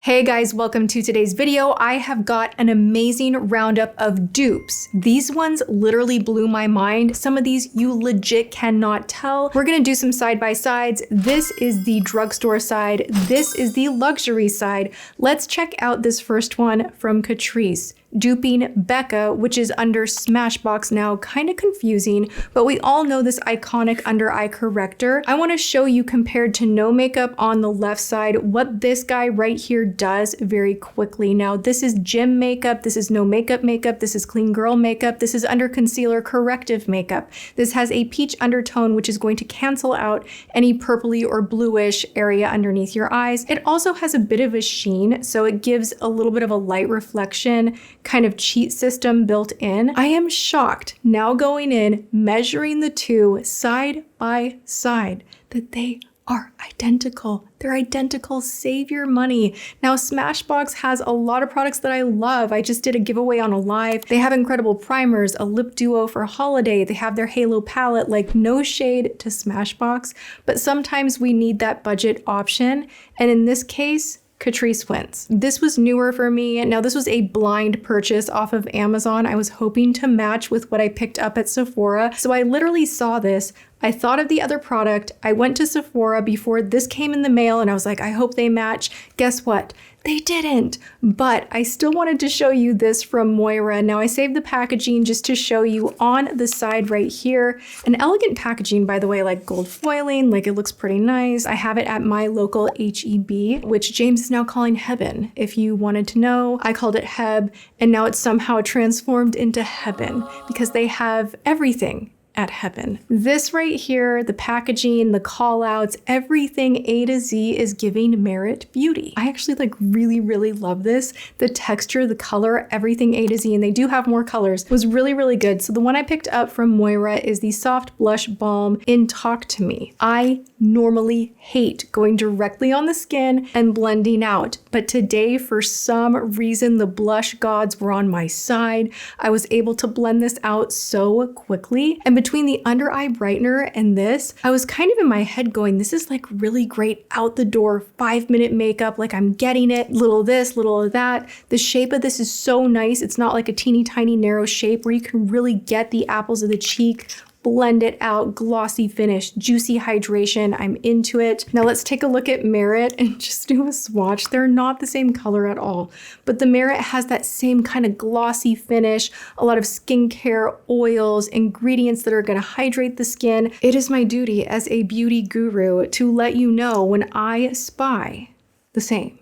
Hey guys, welcome to today's video. I have got an amazing roundup of dupes. These ones literally blew my mind. Some of these you legit cannot tell. We're gonna do some side-by-sides. This is the drugstore side. This is the luxury side. Let's check out this first one from Catrice. Duping Becca, which is under Smashbox now, kind of confusing, but we all know this iconic under eye corrector. I want to show you compared to no makeup on the left side, what this guy right here does very quickly. Now, this is gym makeup, this is no makeup makeup, this is clean girl makeup, this is under concealer corrective makeup. This has a peach undertone, which is going to cancel out any purpley or bluish area underneath your eyes. It also has a bit of a sheen, so it gives a little bit of a light reflection kind of cheat system built in. I am shocked now going in, measuring the two side by side, that they are identical. They're identical. Save your money. Now, Smashbox has a lot of products that I love. I just did a giveaway on a live. They have incredible primers, a lip duo for holiday. They have their Halo palette, like no shade to Smashbox, but sometimes we need that budget option. And in this case, Catrice wins. This was newer for me. Now, this was a blind purchase off of Amazon. I was hoping to match with what I picked up at Sephora. So I literally saw this. I thought of the other product. I went to Sephora before this came in the mail and I was like, I hope they match. Guess what? They didn't, but I still wanted to show you this from Moira. Now I saved the packaging just to show you on the side right here. An elegant packaging, by the way, like gold foiling, like it looks pretty nice. I have it at my local HEB, which James is now calling Heaven. If you wanted to know, I called it Heb, and now it's somehow transformed into Heaven because they have everything at Heaven. This right here, the packaging, the call outs, everything A to Z is giving Merit beauty. I actually like really love this. The texture, the color, everything A to Z, and they do have more colors, was really good. So the one I picked up from Moira is the Soft Blush Balm in Talk to Me. I normally hate going directly on the skin and blending out, but today for some reason the blush gods were on my side. I was able to blend this out so quickly, and between the under eye brightener and this, I was kind of in my head going, this is like really great out the door 5-minute makeup, like I'm getting it, little of this, little of that. The shape of this is so nice. It's not like a teeny tiny narrow shape where you can really get the apples of the cheek, blend it out, glossy finish, juicy hydration. I'm into it. Now let's take a look at Merit and just do a swatch. They're not the same color at all, but the Merit has that same kind of glossy finish, a lot of skincare oils, ingredients that are going to hydrate the skin. It is my duty as a beauty guru to let you know when I spy the same.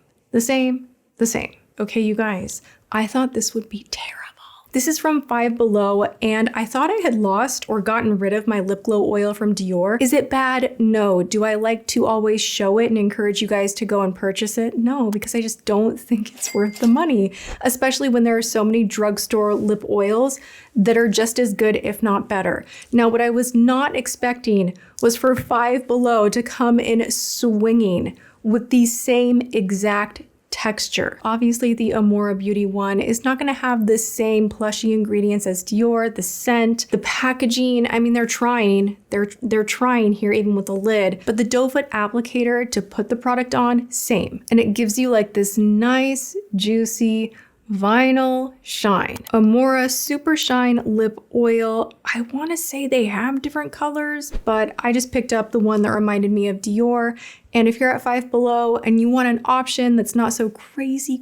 Okay, you guys, I thought this would be terrible. This is from Five Below, and I thought I had lost or gotten rid of my lip glow oil from Dior. Is it bad? No. Do I like to always show it and encourage you guys to go and purchase it? No, because I just don't think it's worth the money, especially when there are so many drugstore lip oils that are just as good, if not better. Now, what I was not expecting was for Five Below to come in swinging with the same exact texture. Obviously, the Amora Beauty one is not going to have the same plushy ingredients as Dior, the scent, the packaging. I mean, they're trying here even with the lid, but the doe foot applicator to put the product on, same. And it gives you like this nice, juicy, vinyl shine. Amora Super Shine Lip Oil. I want to say they have different colors, but I just picked up the one that reminded me of Dior. And if you're at Five Below and you want an option that's not so crazy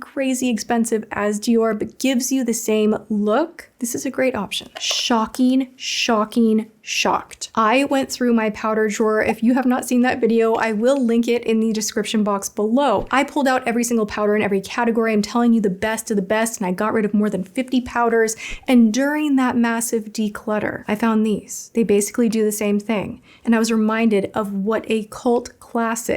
expensive as Dior, but gives you the same look, this is a great option. Shocking, shocked. I went through my powder drawer. If you have not seen that video, I will link it in the description box below. I pulled out every single powder in every category. I'm telling you the best of the best, and I got rid of more than 50 powders. And during that massive declutter, I found these. They basically do the same thing. And I was reminded of what a cult classic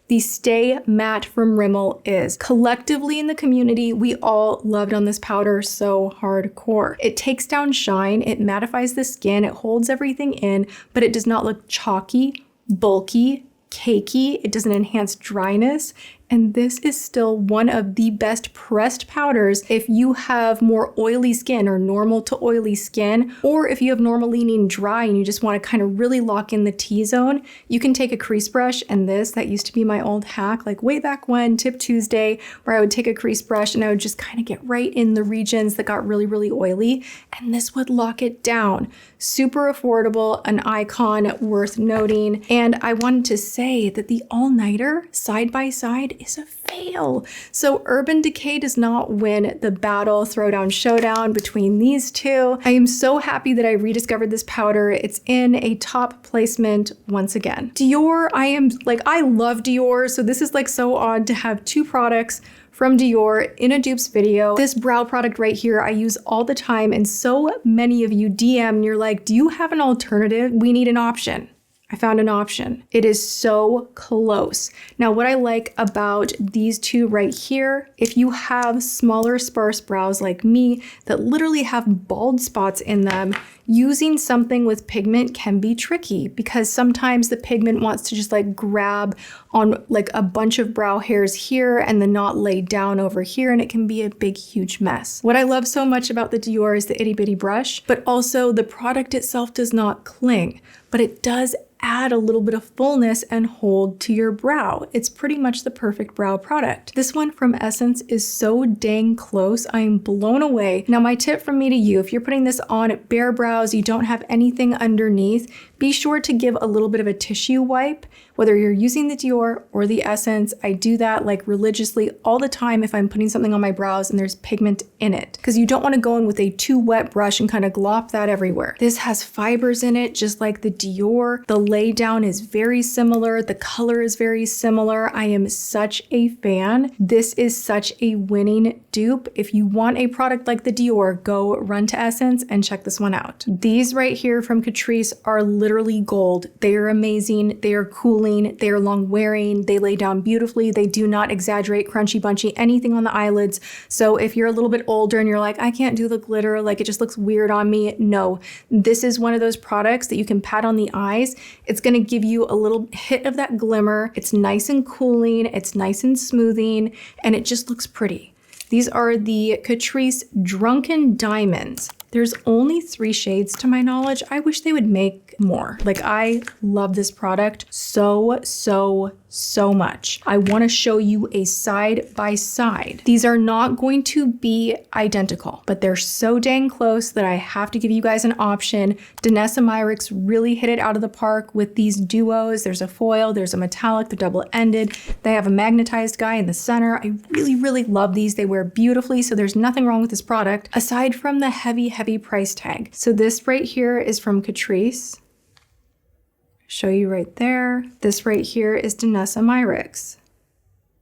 the Stay Matte from Rimmel is. Collectively in the community, we all loved on this powder so hardcore. It takes down shine, it mattifies the skin, it holds everything in, but it does not look chalky, bulky, cakey. It doesn't enhance dryness. And this is still one of the best pressed powders if you have more oily skin or normal to oily skin, or if you have normal leaning dry and you just want to kind of really lock in the T-zone. You can take a crease brush, and that used to be my old hack, like way back when, Tip Tuesday, where I would take a crease brush and I would just kind of get right in the regions that got really, really oily, and this would lock it down. Super affordable, an icon worth noting. And I wanted to say that the all-nighter side by side is a fail. So Urban Decay does not win the battle throwdown showdown between these two. I am so happy that I rediscovered this powder. It's in a top placement once again. Dior, I love Dior, so this is like so odd to have two products from Dior in a dupes video. This brow product right here I use all the time, and so many of you DM and you're like, do you have an alternative? We need an option. I found an option. It is so close. Now, what I like about these two right here, if you have smaller sparse brows like me that literally have bald spots in them, using something with pigment can be tricky because sometimes the pigment wants to just like grab on like a bunch of brow hairs here and then not lay down over here, and it can be a big, huge mess. What I love so much about the Dior is the itty bitty brush, but also the product itself does not cling, but it does add a little bit of fullness and hold to your brow. It's pretty much the perfect brow product. This one from Essence is so dang close. I'm blown away. Now, my tip from me to you, if you're putting this on bare brows, you don't have anything underneath, be sure to give a little bit of a tissue wipe, whether you're using the Dior or the Essence. I do that like religiously all the time if I'm putting something on my brows and there's pigment in it, because you don't want to go in with a too wet brush and kind of glop that everywhere. This has fibers in it, just like the Dior. The lay down is very similar. The color is very similar. I am such a fan. This is such a winning dupe. If you want a product like the Dior, go run to Essence and check this one out. These right here from Catrice are literally gold. They are amazing. They are cooling. They are long wearing. They lay down beautifully. They do not exaggerate crunchy bunchy anything on the eyelids. So if you're a little bit older and you're like, I can't do the glitter, like it just looks weird on me. No, this is one of those products that you can pat on the eyes. It's going to give you a little hit of that glimmer. It's nice and cooling. It's nice and smoothing, and it just looks pretty. These are the Catrice Drunken Diamonds. There's only 3 shades to my knowledge. I wish they would make more. Like, I love this product so much. I want to show you a side by side. These are not going to be identical, but they're so dang close that I have to give you guys an option. Danessa Myricks really hit it out of the park with these duos. There's a foil, there's a metallic, they're double-ended. They have a magnetized guy in the center. I really love these. They wear beautifully, so there's nothing wrong with this product aside from the heavy price tag. So this right here is from Catrice. Show you right there. This right here is Danessa Myricks.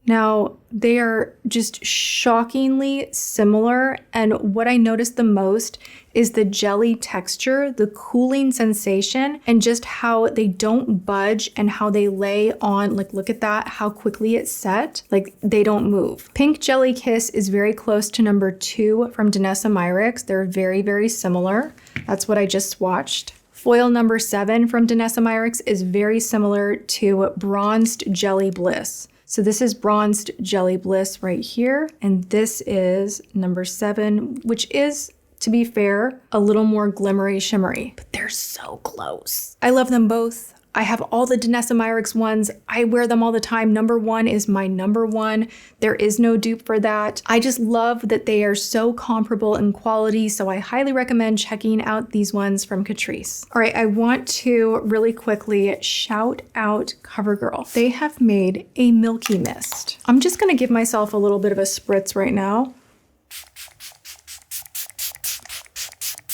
Now, they are just shockingly similar, and what I noticed the most is the jelly texture, the cooling sensation, and just how they don't budge and how they lay on. Like, look at that, how quickly it's set. Like, they don't move. Pink Jelly Kiss is very close to number 2 from Danessa Myricks. They're very similar. That's what I just swatched. Foil number 7 from Danessa Myricks is very similar to Bronzed Jelly Bliss. So this is Bronzed Jelly Bliss right here, and this is number 7, which is, to be fair, a little more glimmery shimmery, but they're so close. I love them both. I have all the Danessa Myricks ones. I wear them all the time. Number 1 is my number 1. There is no dupe for that. I just love that they are so comparable in quality, so I highly recommend checking out these ones from Catrice. All right, I want to really quickly shout out CoverGirl. They have made a milky mist. I'm just gonna give myself a little bit of a spritz right now.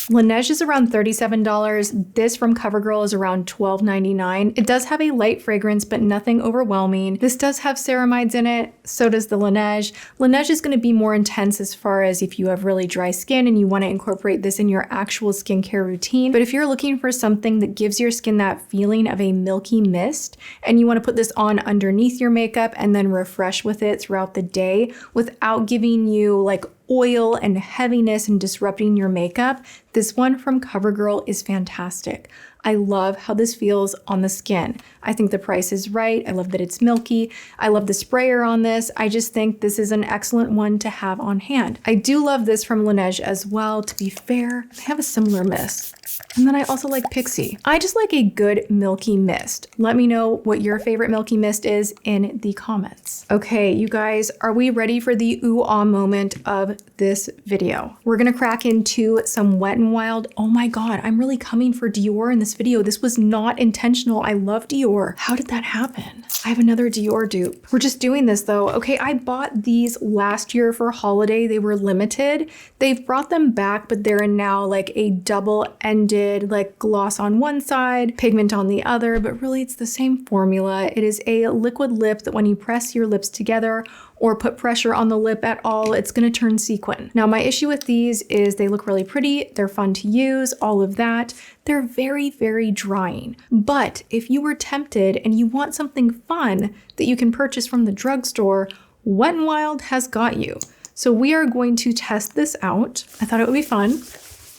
Laneige is around $37. This from CoverGirl is around $12.99. It does have a light fragrance, but nothing overwhelming. This does have ceramides in it, so does the Laneige. Laneige is going to be more intense as far as if you have really dry skin and you want to incorporate this in your actual skincare routine. But if you're looking for something that gives your skin that feeling of a milky mist, and you want to put this on underneath your makeup and then refresh with it throughout the day without giving you like oil and heaviness and disrupting your makeup, this one from CoverGirl is fantastic. I love how this feels on the skin. I think the price is right. I love that it's milky. I love the sprayer on this. I just think this is an excellent one to have on hand. I do love this from Laneige as well. To be fair, they have a similar mist. And then I also like Pixie. I just like a good milky mist. Let me know what your favorite milky mist is in the comments. Okay, you guys, are we ready for the ooh-ah moment of this video? We're gonna crack into some Wet n Wild. Oh my God, I'm really coming for Dior in this video. This was not intentional. I love Dior. How did that happen? I have another Dior dupe. We're just doing this though. Okay, I bought these last year for holiday. They were limited. They've brought them back, but they're in now like a double-ended like gloss on one side, pigment on the other, but really it's the same formula. It is a liquid lip that when you press your lips together or put pressure on the lip at all, it's gonna turn sequin. Now my issue with these is they look really pretty, they're fun to use, all of that. They're very, very drying. But if you were tempted and you want something fun that you can purchase from the drugstore, Wet n Wild has got you. So we are going to test this out. I thought it would be fun.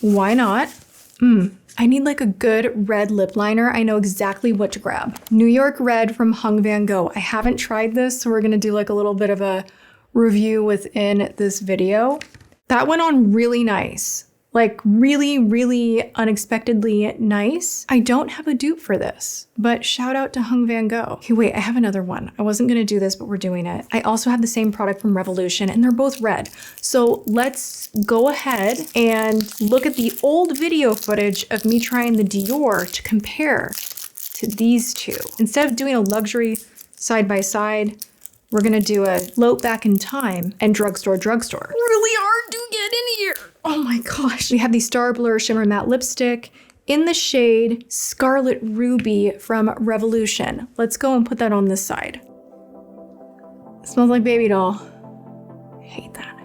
Why not? I need like a good red lip liner. I know exactly what to grab. New York Red from Hung Van Gogh. I haven't tried this, so we're gonna do like a little bit of a review within this video. That went on really nice. Like really, really unexpectedly nice. I don't have a dupe for this, but shout out to Hung Van Gogh. Okay, wait, I have another one. I wasn't gonna do this, but we're doing it. I also have the same product from Revolution and they're both red. So let's go ahead and look at the old video footage of me trying the Dior to compare to these two. Instead of doing a luxury side by side, we're gonna do a float back in time and drugstore. Really hard to get in here. Oh my gosh. We have the Star Blur Shimmer Matte Lipstick in the shade Scarlet Ruby from Revolution. Let's go and put that on this side. It smells like baby doll. I hate that.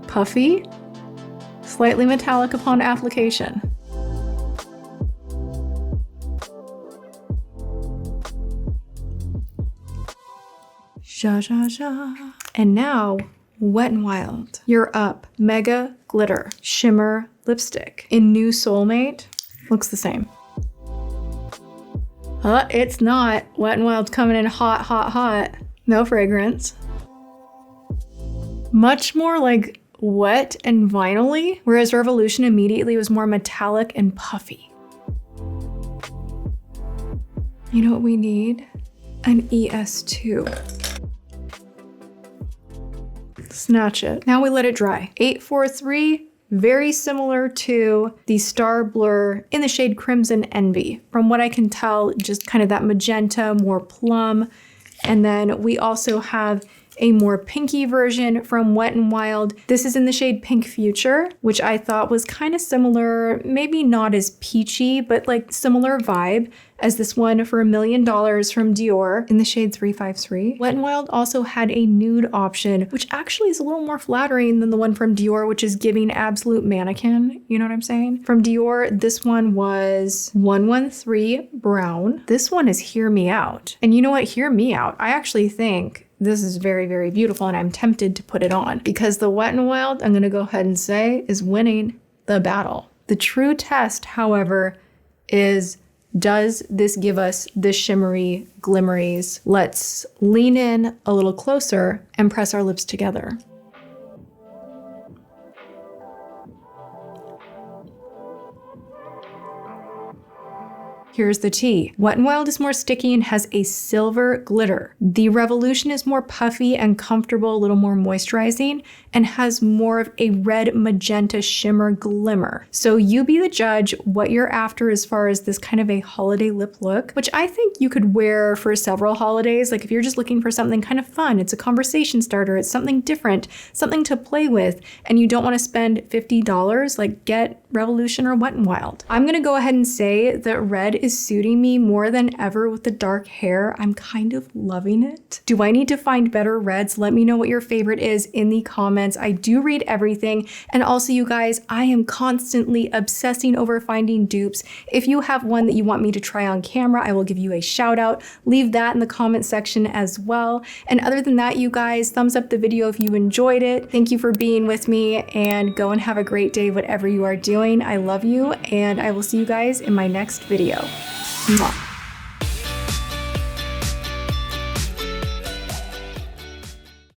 Puffy, slightly metallic upon application. Zha, zha, zha. And now, Wet n Wild. You're Up Mega Glitter Shimmer Lipstick in New Soulmate. Looks the same. It's not. Wet n Wild's coming in hot, hot, hot. No fragrance. Much more like wet and vinyl-y, whereas Revolution immediately was more metallic and puffy. You know what we need? An ES2. Snatch it. Now we let it dry. 843, very similar to the Star Blur in the shade Crimson Envy. From what I can tell, just kind of that magenta, more plum. And then we also have a more pinky version from Wet n Wild. This is in the shade Pink Future, which I thought was kind of similar, maybe not as peachy, but like similar vibe as this one for $1 million from Dior in the shade 353. Wet n Wild also had a nude option, which actually is a little more flattering than the one from Dior, which is giving absolute mannequin. You know what I'm saying? From Dior, this one was 113 Brown. This one is Hear Me Out. And you know what? Hear Me Out. I actually think this is very, very beautiful and I'm tempted to put it on because the Wet n Wild, I'm gonna go ahead and say, is winning the battle. The true test, however, is does this give us the shimmery glimmeries? Let's lean in a little closer and press our lips together. Here's the tea. Wet n Wild is more sticky and has a silver glitter. The Revolution is more puffy and comfortable, a little more moisturizing, and has more of a red magenta shimmer glimmer. So you be the judge what you're after as far as this kind of a holiday lip look, which I think you could wear for several holidays. Like if you're just looking for something kind of fun, it's a conversation starter, it's something different, something to play with, and you don't want to spend $50, like get Revolution or Wet n Wild. I'm gonna go ahead and say that red is suiting me more than ever with the dark hair. I'm kind of loving it. Do I need to find better reds? Let me know what your favorite is in the comments. I do read everything. And also, you guys, I am constantly obsessing over finding dupes. If you have one that you want me to try on camera, I will give you a shout out. Leave that in the comment section as well. And other than that, you guys, thumbs up the video if you enjoyed it. Thank you for being with me, and go and have a great day whatever you are doing. I love you, and I will see you guys in my next video. Mwah.